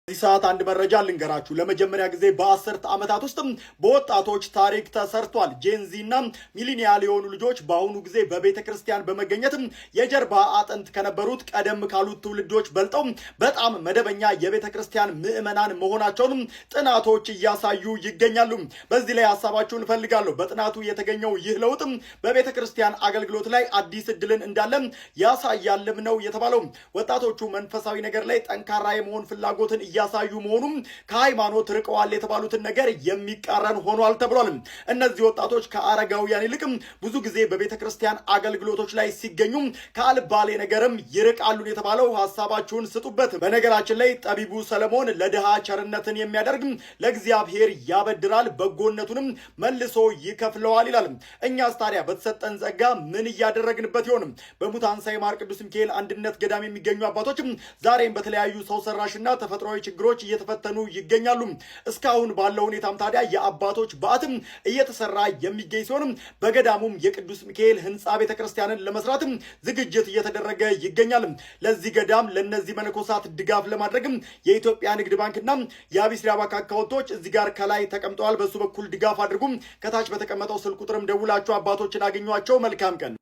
እዚህ ሰዓት አንድ መረጃ ልንገራችሁ። ለመጀመሪያ ጊዜ በ10 ዓመታት ውስጥ በወጣቶች ታሪክ ተሰርቷል። ጄንዚና ሚሊኒያል የሆኑ ልጆች በአሁኑ ጊዜ በቤተክርስቲያን በመገኘት የጀርባ አጥንት ከነበሩት ቀደም ካሉት ትውልዶች በልጠው በጣም መደበኛ የቤተክርስቲያን ምዕመናን መሆናቸውን ጥናቶች እያሳዩ ይገኛሉ። በዚህ ላይ ሀሳባችሁን እፈልጋለሁ። በጥናቱ የተገኘው ይህ ለውጥ በቤተክርስቲያን አገልግሎት ላይ አዲስ እድልን እንዳለ ያሳያልም ነው የተባለው። ወጣቶቹ መንፈሳዊ ነገር ላይ ጠንካራ የመሆን ፍላጎትን እያሳዩ መሆኑም ከሃይማኖት ርቀዋል የተባሉትን ነገር የሚቃረን ሆኗል ተብሏል። እነዚህ ወጣቶች ከአረጋውያን ይልቅ ብዙ ጊዜ በቤተክርስቲያን አገልግሎቶች ላይ ሲገኙ ከአልባሌ ነገርም ይርቃሉ የተባለው ሀሳባችሁን ስጡበት። በነገራችን ላይ ጠቢቡ ሰለሞን ለድሃ ቸርነትን የሚያደርግ ለእግዚአብሔር ያበድራል በጎነቱንም መልሶ ይከፍለዋል ይላል። እኛስ ታዲያ በተሰጠን ጸጋ ምን እያደረግንበት ይሆን? በሙታንሳ የማር ቅዱስ ሚካኤል አንድነት ገዳም የሚገኙ አባቶች ዛሬም በተለያዩ ሰው ሰራሽና ተፈጥሯዊ ችግሮች እየተፈተኑ ይገኛሉ። እስካሁን ባለው ሁኔታም ታዲያ የአባቶች በዓትም እየተሰራ የሚገኝ ሲሆን በገዳሙም የቅዱስ ሚካኤል ህንፃ ቤተክርስቲያንን ለመስራት ዝግጅት እየተደረገ ይገኛል። ለዚህ ገዳም ለነዚህ መነኮሳት ድጋፍ ለማድረግ የኢትዮጵያ ንግድ ባንክና የአቢሲኒያ ባንክ አካውንቶች እዚህ ጋር ከላይ ተቀምጠዋል። በሱ በኩል ድጋፍ አድርጉ። ከታች በተቀመጠው ስልክ ቁጥርም ደውላችሁ አባቶችን አገኟቸው። መልካም ቀን።